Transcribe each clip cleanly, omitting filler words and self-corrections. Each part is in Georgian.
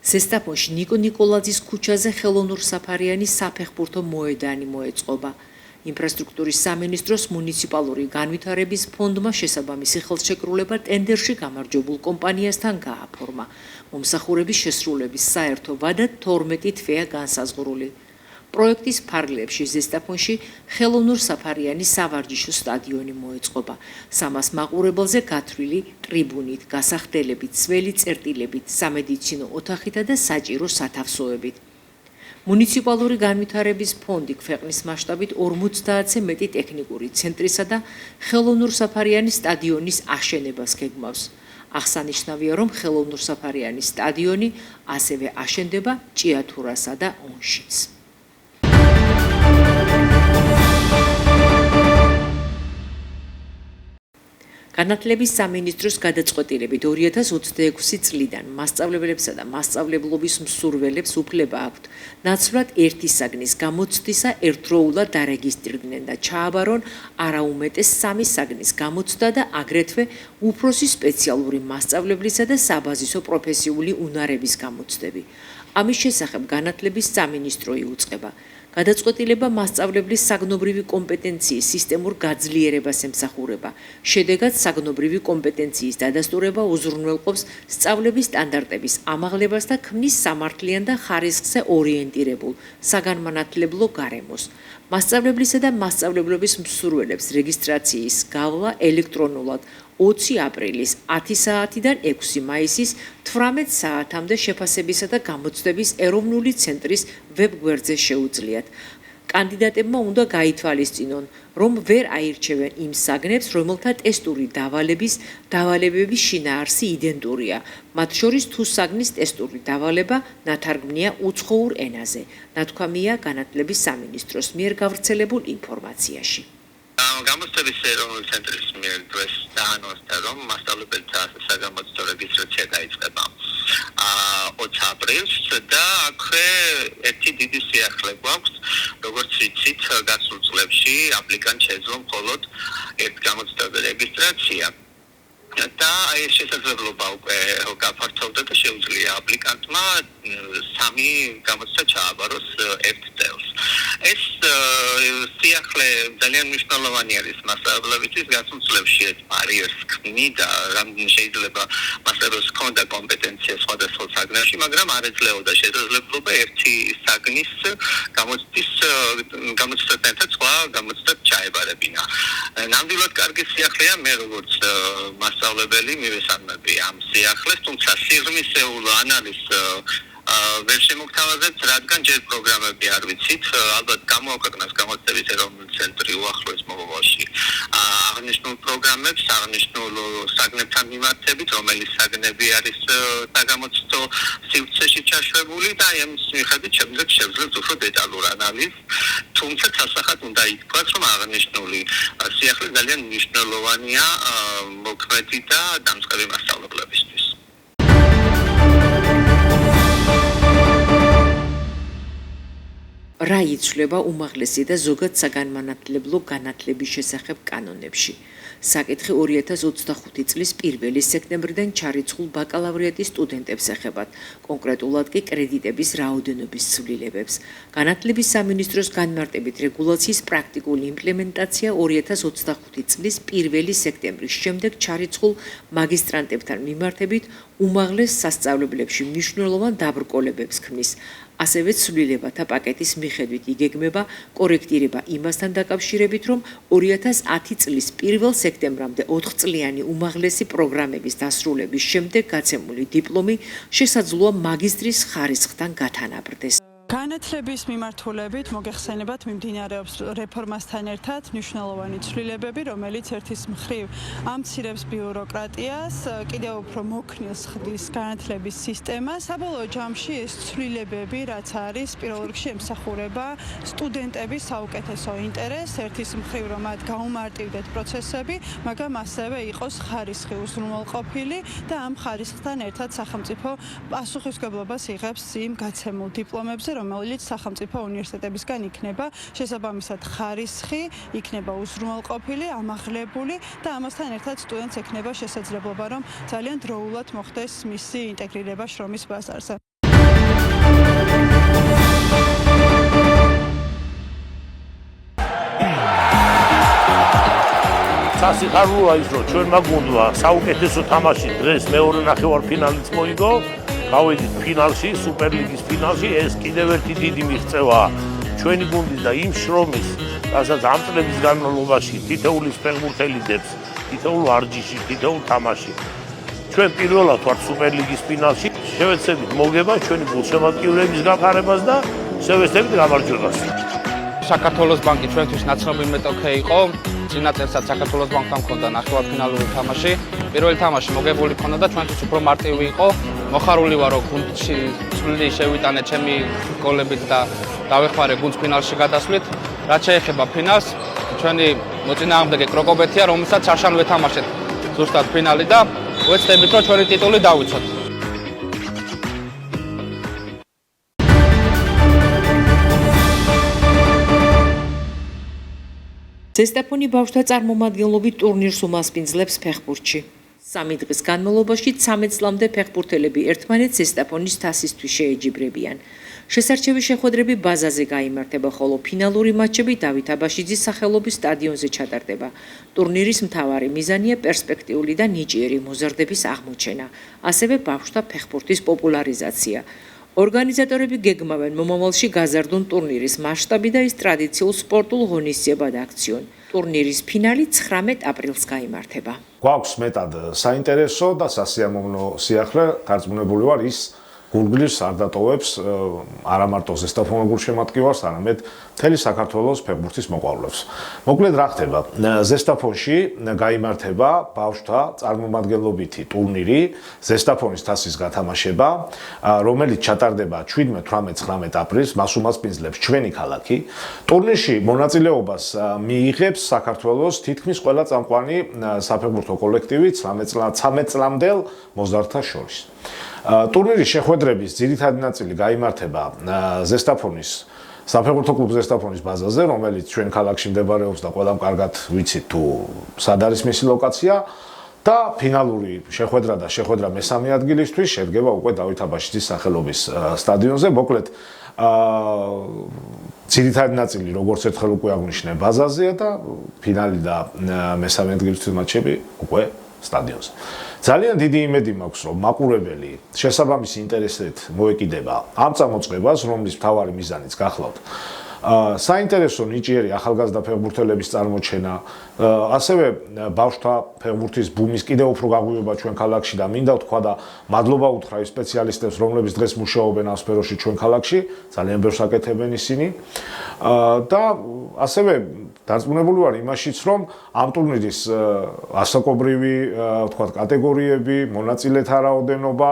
ზესტაფონში ნიკო ნიკოლაძის ქუჩაზე ხელოვნურ საფარიანის საფეხბურთო მოედანი მოეწყობა. ინფრასტრუქტურის სამინისტროს მუნიციპალური განვითარების ფონდმა შესაბამისი ხელშეკრულება ტენდერში გამარჯვებულ კომპანიასთან გააფორმა. მომსახურების შესრულების საერთო ვადა 12 თვეა განსაზღვრული. პროექტის ფარგლებში ზესტაფონში ხელოვნურ საფარიანის სავარჯიშო სტადიონი მოეწყობა. 300 მაყურებელზე გათვლილი ტრიბუნით, გასახდელებით, ძველი წერტილებით, სამედიცინო ოთახითა და საჭირო სათავსოებით. მუნიციპალური განვითარების ფონდი ქვეყნის მასშტაბით 50-ზე მეტი ტექნიკური ცენტრისა და ხელოვნურ საფარიანის სტადიონის აშენებას გეგმავს. აღსანიშნავია, რომ ხელოვნურ საფარიანის სტადიონი ასევე აშენდება ჭიათურასა და ონშიც. განათლების სამინისტროს გადაწყვეტილებით 2026 წლიდან მასწავლებლებსა და მასწავლებლობის მსურველებს უფლება აქვთ ნაცვლად ერთი საგნის გამოცდისა ერთდროულად დარეგისტრირდნენ და ჩააბარონ არაუმეტეს 3 საგნის გამოცდა და აგრეთვე უფროსი სპეციალური მასწავლებლისა და საბაზისო პროფესიული უნარების გამოცდები. ამის შესახებ განათლების სამინისტრო იუწყება. გადაწყვეტილება მასწავლებლის საგნობრივი კომპეტენციის სისტემურ გაძლიერებას ემსახურება. შედეგად საგნობრივი კომპეტენციის დადასტურება უზრუნველყოფს სწავლების სტანდარტების ამაღლებას და ქმნის სამართლიან და ხარისხზე ორიენტირებულ საგანმანათლებლო გარემოს. მასწავლებლისა და მასწავლებლობის მსურველებს რეგისტრაციის გავლა ელექტრონულად 20 აპრილის 10 საათიდან 6 მაისის 18 საათამდე შეფასებისა და გამოცდების ეროვნული ცენტრის ვებგვერდზე შეუძლიათ. კანდიდატებმა უნდა გაითვალისწინონ, რომ ვერ აირჩევენ იმ საგნებს, რომელთა ტესტური დავალებების შინაარსი იდენტურია, მათ შორის თუ საგნის ტესტური დავალება ნათარგმნია უცხოურ ენაზე, ნათქვამია განათლების სამინისტროს მიერ გავრცელებულ ინფორმაციაში. გამოცდების ეროვნული ცენტრის მიერ დღეს დაანონსდა, რომ მასწავლებელთა საგამოცდო რეგისტრაცია დაიწყება 20 აპრილს და აქვე ერთი დიდი სიახლე გვაქვს, როგორც ვიცით, გასულ წლებში აპლიკანტ შეეძლო მხოლოდ ერთ გამოცდაზე რეგისტრაცია. და ეს შესაძლებლობა უკვე გაფართოვდა და შეუძლია აპლიკანტმა 3 გამოცდა ჩააბაროს ერთ წელს. ეს სიახლე ძალიან მნიშვნელოვანი არის მასწავლებელისთვის გასულ წლებში ეს ბარიერს ქმნიდა, შეიძლება მასწავლებელს ჰქონდა კომპეტენცია სხვადასხვა საგნებში, მაგრამ არ ეძლეოდა შესაძლებლობა ერთი საგნის გამოცდასთან ერთად სხვა გამოცდას ჩაებარებინა. ნამდვილად კარგი სიახლეა მე როგორც მასწავლებელი მივესალმები ამ სიახლეს, თუმცა სიღრმისეულ ანალიზს ვერ შემოგთავაზებთ, რადგან ჯერ პროგრამები არ ვიცით, ალბათ გამოაქვეყნას გამოცდების ეროვნული ცენტრი უახლოეს მომავალში აღნიშნულ პროგრამებს, აღნიშნულ საგნებთან მიმართებით, რომელი საგნები არის საგამოცდო სივრცეში ჩაშვებული და ამის მიხედვით შევძლებთ უფრო დეტალურ ანალიზს, თუმცა სასახად უნდა ითქვას, რომ აღნიშნული სიახლე ძალიან მნიშვნელოვანია მოქმედი და დამწყები მასწავლებლებისთვის. რა იცვლება უმაღლესი და ზოგად საგანმანათლებლო განათლების შესახებ კანონებში? საკითხი 2025 წლის 1 სექტემბრიდან ჩარიცხულ ბაკალავრიატის სტუდენტებს ეხებათ, კონკრეტულად კი კრედიტების რაოდენობის ცვლილებებს. განათლების სამინისტროს განმარტებით რეგულაციის პრაქტიკული იმპლემენტაცია 2025 წლის 1 სექტემბრის შემდეგ ჩარიცხულ მაგისტრანტებთან მიმართებით უმაღლეს სასწავლებლებში მნიშვნელოვან დაბრკოლებებს ქმნის. ასევე ცვლილებათა პაკეტის მიხედვით იგეგმება კორექტირება იმასთან დაკავშირებით, რომ 2010 წლის 1 სექტემბრამდე 4 წლიანი უმაღლესი პროგრამების დასრულების შემდეგ გაცემული დიპლომი შესაძლოა მაგისტრის ხარისხთან გათანაბრდეს. განათლების მიმართულებით მოგეხსენებათ მიმდინარეობს რეფორმასთან ერთად მნიშვნელოვანი ცვლილებები, რომელიც ერთის მხრივ ამცირებს ბიუროკრატიას, კიდევ უფრო მოქნილს ხდის განათლების სისტემას. საბოლოო ჯამში ეს ცვლილებები, რაც არის, პირველ რიგში ემსახურება სტუდენტების საუკეთესო ინტერესს, ერთის მხრივ რომ მათ გაუმარტივდეთ პროცესები, მაგრამ ასევე იყოს ხარისხი უზრუნველყოფილი და ამ ხარისხთან ერთად სახელმწიფო პასუხისმგებლობას იღებს იმ გაცემულ დიპლომებზე, რომელიც სახელმწიფო უნივერსიტეტებისგან იქნება შესაბამისად ხარისხი, იქნება უზრუნველყოფილი, ამაღლებული და ამასთან ერთად სტუდენტს ექნება შესაძლებლობა, რომ ძალიან დროულად მოხდეს მისი ინტეგრირება შრომის ბაზარზე. სასიხარულოა ის, რომ ჩვენმა გუნდმა საუკეთესო თამაში დღეს მეორე ნახევარფინალიც მოიგო. გავედით ფინალში, სუპერლიგის ფინალში, ეს კიდევ ერთი დიდი მიღწევაა ჩვენი გუნდის და იმ შრომის, რასაც ამ წლების განმავლობაში თითოეულის ფეხბურთელი დებს, თითოეულ ვარჯიში, თითოეულ თამაში. ჩვენ პირველად ვართ სუპერლიგის ფინალში, შევეცდებით მოგება ჩვენი გულშემატკივრების გაფარებას და შევეცდებით გამარჯვებას. საქართველოს ბანკი ჩვენთვის ნაცნობი მეტოქე იყო. წინა წელსაც საქართველოს ბანკთან მქონდა ნახევარფინალური თამაში. პირველი თამაში მოგებული ქონდა და ჩვენთვის უფრო მარტივი იყო. მოხარული ვარ, რომ გუნდში წვლილი შევიტანე ჩემი გოლებით და დავეხმარე გუნდს ფინალში გადასვლით. რაც შეეხება ფინალს, ჩვენი მოწინააღმდეგე კროკობეთია, რომელსაც შარშან ვეთამაშეთ ზუსტად ფინალი და ვეცდებით, რომ ჩვენი ტიტული დავიცოთ. ზესტაფონი ბავშვთა წარმომადგენლობით ტურნირს უმასპინძლებს ფეხბურთში. 3 დღის განმავლობაში 13 წლამდე ფეხბურთელები ერთმანეთს ზესტაფონის თასისთვის შეეჯიბრებიან. შესარჩევი შეხვედრები ბაზაზე გაიმართება, ხოლო ფინალური მატჩები დავით აბაშიძის სახელობის სტადიონზე ჩატარდება. ტურნირის მთავარი მიზანია პერსპექტიული და ნიჭიერი მოზარდების აღმოჩენა, ასევე ბავშვთა ფეხბურთის პოპულარიზაცია. ორგანიზატორები გეგმავენ მომავალში გაზარდონ ტურნირის მასშტაბი და ის ტრადიციულ სპორტულ ღონისძიებად აქციონ. ტურნირის ფინალი 19 აპრილს გაიმართება. გვაქვს მეტად საინტერესო და სასიამოვნო სიახლე, დარწმუნებული ვარ ის გულგრილს არ დატოვებს არა მარტო ზესტაფონურ გულშემატკივარს, არამედ მთელი საქართველოს ფეხბურთის მოყვარულებს. მოკლედ რა ხდება? ზესტაფონში გაიმართება ბავშვთა წარმომადგენლობითი ტურნირი, ზესტაფონის თასის გათამაშება, რომელიც ჩატარდება 17-18-19 აპრილს, მას უმასპინძლებს ჩვენი ქალაქი. ტურნირში მონაწილეობას მიიღებს საქართველოს თითქმის ყველა წამყვანი საფეხბურთო კოლექტივი 13 წლამდელ მოზარდთა შორის. ტურნირის შეხვედრების ძირითადი ნაწილი გაიმართება ზესტაფონის საფეხბურთო კლუბ ზესტაფონის ბაზაზე, რომელიც ჩვენ ქალაქში მდებარეობს და ყველამ კარგად ვიცით თუ სად არის მისი ლოკაცია და ფინალური შეხვედრა მესამე ადგილისთვის შედგება უკვე დავით აბაშიძის სახელობის სტადიონზე. მოკლედ ძირითადი ნაწილი როგორც ერთხელ უკვე აღნიშნე ბაზაზეა და ფინალი და მესამე ადგილისთვის მატჩები უკვე სტადიონზე. ძალიან დიდი იმედი მაქვს, რომ მაყურებელი შესაბამისი ინტერესით მოეკიდება ამ წამოწყებას, რომლის მთავარი მიზანიც გახლავთ საინტერესო ნიჭიერი ახალგაზრდა ფეხბურთელების წარმოჩენა, ასევე ბავშვთა ფეხბურთის ბუმის კიდევ უფრო გაღვივება ჩვენ ქალაქში და მინდა ვთქვა და მადლობა უთხრა ის სპეციალისტებს, რომლებიც დღეს მუშაობენ ამ სფეროში ჩვენ ქალაქში, ძალიან ბევრს აკეთებენ ისინი და ასევე დარწმუნებული ვარ იმაშიც, რომ ამ ტურნირის ასაკობრივი, ვთქვათ, კატეგორიები, მონაწილეთა რაოდენობა,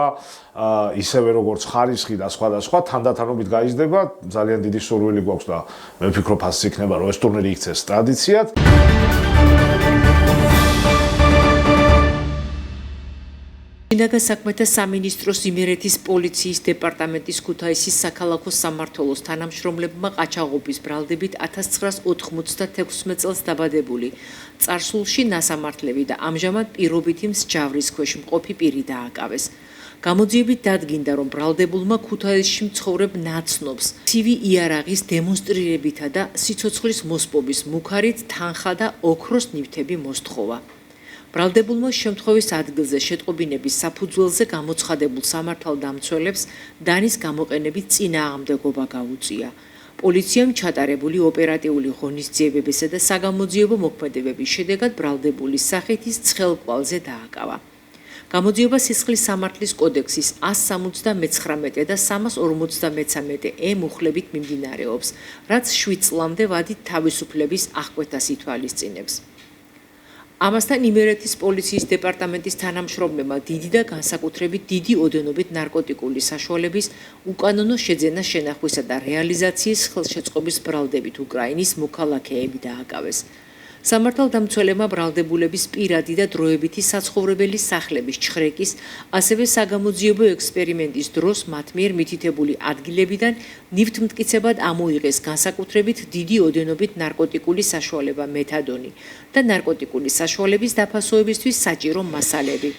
ისევე როგორც ხარისხი და სხვა თანდათანობით გაიზრდება. ძალიან დიდი სურვილი გვაქვს და მე ვფიქრობ, ასე იქნება, რომ ეს ტურნირი იქცეს ტრადიციად. შინაგან საქმეთა სამინისტროს იმერეთის პოლიციის დეპარტამენტის ქუთაისის საქალაქო სამმართველოს თანამშრომლებმა ყაჩაღობის ბრალდებით 1996 წელს დაბადებული წარსულში ნასამართლები და ამჟამად პირობითი მსჯავრის ქვეშ მყოფი პირი დააკავეს. გამოძიებით დადგინდა, რომ ბრალდებულმა ქუთაისში მცხოვრებ ნაცნობს ცივი იარაღის დემონსტრირებითა და სიცოცხლის მოსპობის მუქარით თანხა და ოქროს ნივთები მოსთხოვა. ბრალდებულმა შემთხვევის ადგილზე შეტყობინების საფუძველზე გამოცხადებულ სამართალდამცველებს დანის გამოყენებით წინააღმდეგობა გაუწია. პოლიციამ ჩატარებული ოპერატიული ღონისძიებებისა და საგამოძიებო მოქმედებების შედეგად ბრალდებულის სახით ის ცხელკვალზე დააკავა. გამოძიება სისხლის სამართლის კოდექსის 179 და 353 მუხლებით მიმდინარეობს, რაც 7 წლამდე ვადით თავისუფლების აღკვეთას ითვალისწინებს. ამასთან იმერეთის პოლიციის დეპარტამენტის თანამშრომლებმა დიდი და განსაკუთრებით დიდი ოდენობით ნარკოტიკული საშუალების უკანონო შეძენა შენახვისა და რეალიზაციის ხელშეწყობის ბრალდებით უკრაინის მოქალაქეები დააკავეს. სამართალდამცველებმა ბრალდებულების პირადი და დროებითი საცხოვრებელი სახლების ჩხრეკის, ასევე საგამოძიებო ექსპერიმენტის დროს მათ მიერ მითითებული ადგილებიდან ნივთმტკიცებად ამოიღეს განსაკუთრებით დიდი ოდენობით ნარკოტიკული საშუალება მეთადონი და ნარკოტიკული საშუალების დაფასოებისთვის საჭირო მასალები.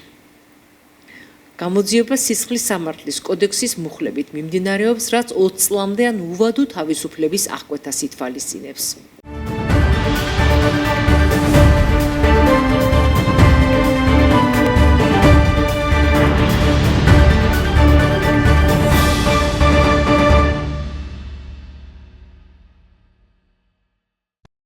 გამოძიება სისხლის სამართლის კოდექსის მუხლებით მიმდინარეობს, რაც 20 წლამდე ან უვადო თავისუფლების აღკვეთას ითვალისწინებს.